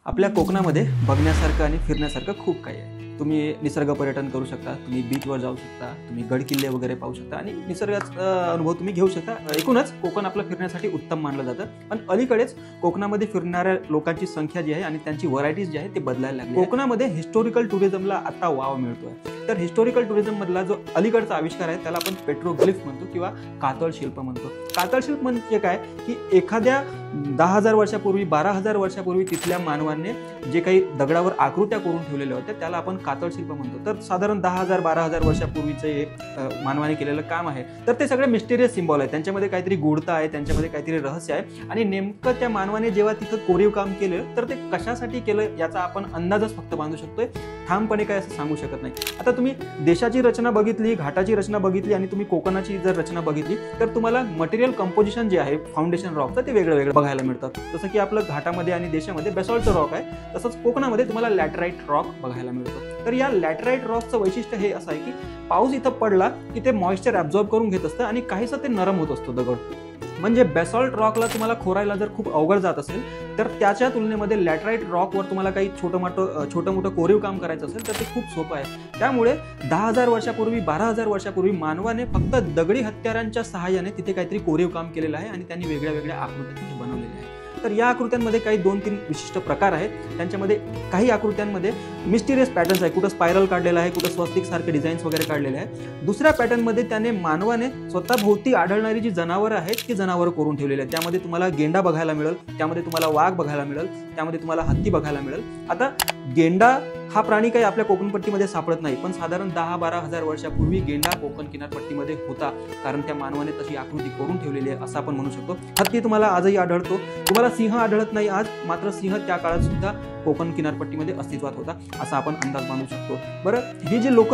आपल्या कोकणामध्ये बघण्यासारखं आणि फिरण्यासारखं खूप काही आहे। तुम्ही निसर्ग पर्यटन करू शकता, तुम्ही बीचवर जाऊ शकता, तुम्ही गड किल्ले वगैरे पाहू शकता आणि निसर्गाचा अनुभव तुम्ही घेऊ शकता। एकूणच कोकण आपलं फिरण्यासाठी उत्तम मानलं जातं। पण अलीकडेच कोकणामध्ये फिरणाऱ्या लोकांची संख्या जी आहे आणि त्यांची व्हरायटीज जी आहे ते बदलायला लागली। कोकणामध्ये हिस्टॉरिकल टुरिझमला आता वाव मिळतोय। तर हिस्टॉरिकल टुरिझम मधला जो अलीकडचा आविष्कार आहे त्याला आपण पेट्रोग्लिफ म्हणतो किंवा कातळ शिल्प म्हणतो। कातळ शिल्प म्हणजे काय की एखाद्या 10,000 वर्षापूर्वी 12,000 वर्षापूर्वी तिथल्या मानवाने जे काही दगडावर आकृत्या करून ठेवलेल्या होत्या त्याला आपण कातळ शिल्प म्हणतो। तर साधारण 10,000 12,000 वर्षापूर्वीचे मानवाने केलेलं काम आहे। तर ते सगळे मिस्टेरियस सिम्बॉल आहे, त्यांच्यामध्ये काहीतरी गूढता आहे, त्यांच्यामध्ये काहीतरी रहस्य आहे आणि नेमकं त्या मानवाने जेव्हा तिथं कोरीव काम केलं तर ते कशासाठी केलं याचा आपण अंदाजच फक्त बांधू शकतोय, ठामपणे काय असं सांगू शकत नाही। आता तुम्ही देशाची रचना बघितली, घाटाची रचना बघितली आणि तुम्ही कोकणाची जर रचना बघितली तर तुम्हाला मटेरियल कंपोजिशन जे आहे फाउंडेशन रॉकचं ते वेगळं वेगळं बघायला मिळतं। जसं की आपलं घाटामध्ये आणि देशामध्ये बेसॉल्टचं रॉक आहे, तसंच कोकणामध्ये तुम्हाला लॅटराइट रॉक बघायला मिळतो। तर या लॅटराइट रॉकचं वैशिष्ट्य हे असं आहे की पाऊस इथं पडला की ते मॉइश्चर ॲब्झॉर्ब करून घेत असतं आणि काहीसं ते नरम होत असतो दगड। म्हणजे बेसॉल्ट रॉकला तुम्हाला खोरायला जर खूप अवघड जात असेल तर त्याच्या तुलनेमध्ये लॅटराइट रॉकवर तुम्हाला काही छोटं मोठं कोरीव काम करायचं असेल तर ते खूप सोपं आहे। त्यामुळे 10,000 वर्षापूर्वी 12,000 वर्षापूर्वी मानवाने फक्त दगडी हत्यारांच्या सहाय्याने तिथे काहीतरी कोरीव काम केलेलं आहे आणि त्यांनी वेगळ्या वेगळ्या आकृत्या तिथे बनवलेल्या आहेत। तर या आकृत्यांमध्ये काही 2-3 विशिष्ट प्रकार आहेत। त्यांच्यामध्ये काही आकृत्यांमध्ये मिस्टिरियस पॅटर्न्स आहे, कुठं स्पायरल काढलेला आहे, कुठं स्वस्तिक सारखे डिझाईन्स वगैरे काढलेले आहे। दुसऱ्या पॅटर्नमध्ये त्याने मानवाने स्वतः भोवती आढळणारी जी जनावरं आहेत ती जनावरं करून ठेवलेली आहेत। त्यामध्ये तुम्हाला गेंडा बघायला मिळेल, त्यामध्ये तुम्हाला वाघ बघायला मिळेल, त्यामध्ये तुम्हाला हत्ती बघायला मिळेल। आता गेंडा हा प्राणी काही आपल्या कोकणपट्टीमध्ये सापडत नाही, पण साधारण 10-12 हजार वर्षापूर्वी गेंडा कोकण किनारपट्टीमध्ये होता, कारण त्या मानवाने तशी आकृती करून ठेवलेली आहे असं आपण म्हणू शकतो। हत्ती तुम्हाला आजही आढळतो, तुम्हाला सिंह आढळत नाही आज, मात्र सिंह त्या काळात सुद्धा कोकण किनारपट्टीमध्ये अस्तित्वात होता असा आपण अंदाज बांधू शकतो। बरं, ही जी लोक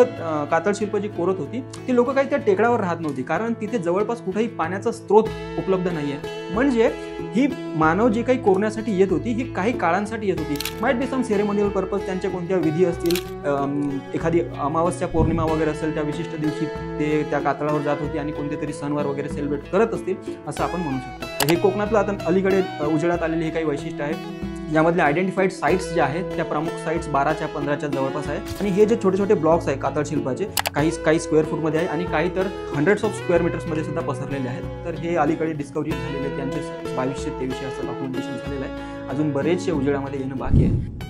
कातळ शिल्प जी कोरत होती ती लोक काही त्या टेकडावर राहत नव्हती, कारण तिथे जवळपास कुठेही पाण्याचा स्रोत उपलब्ध नाहीये। म्हणजे ही मानव जी काही कोरण्यासाठी येत होती ही काही काळांसाठी येत होती। Might be some ceremonial purpose, त्यांच्या कोणत्या विधी असतील, एखादी अमावस्या पौर्णिमा वगैरे असेल त्या विशिष्ट दिवशी ते त्या कातळावर जात होती आणि कोणते तरी सणवार वगैरे सेलिब्रेट करत असतील असं आपण म्हणू शकतो। हे कोकणातलं आता अलीकडे उजेडात आलेले हे काही वैशिष्ट्य आहे। यामधले आयडेंटिफाईड साइट्स ज्या आहेत त्या प्रमुख साइट्स 12च्या 15च्या जवळपास आहे आणि हे जे छोटे छोटे ब्लॉक्स आहेत कातळ शिल्पाचे काही स्क्वेअर फूटमध्ये आहे आणि काही तर हंड्रेड्स ऑफ स्क्वेअर मीटर्समध्ये सुद्धा पसरलेले आहेत। तर हे अलीकडे डिस्कवरी झालेले त्यांचे 2200-2300 असं डॉक्युमेंटेशन झालेलं आहे। अजून बरेचसे उजेडामध्ये येणं बाकी आहे।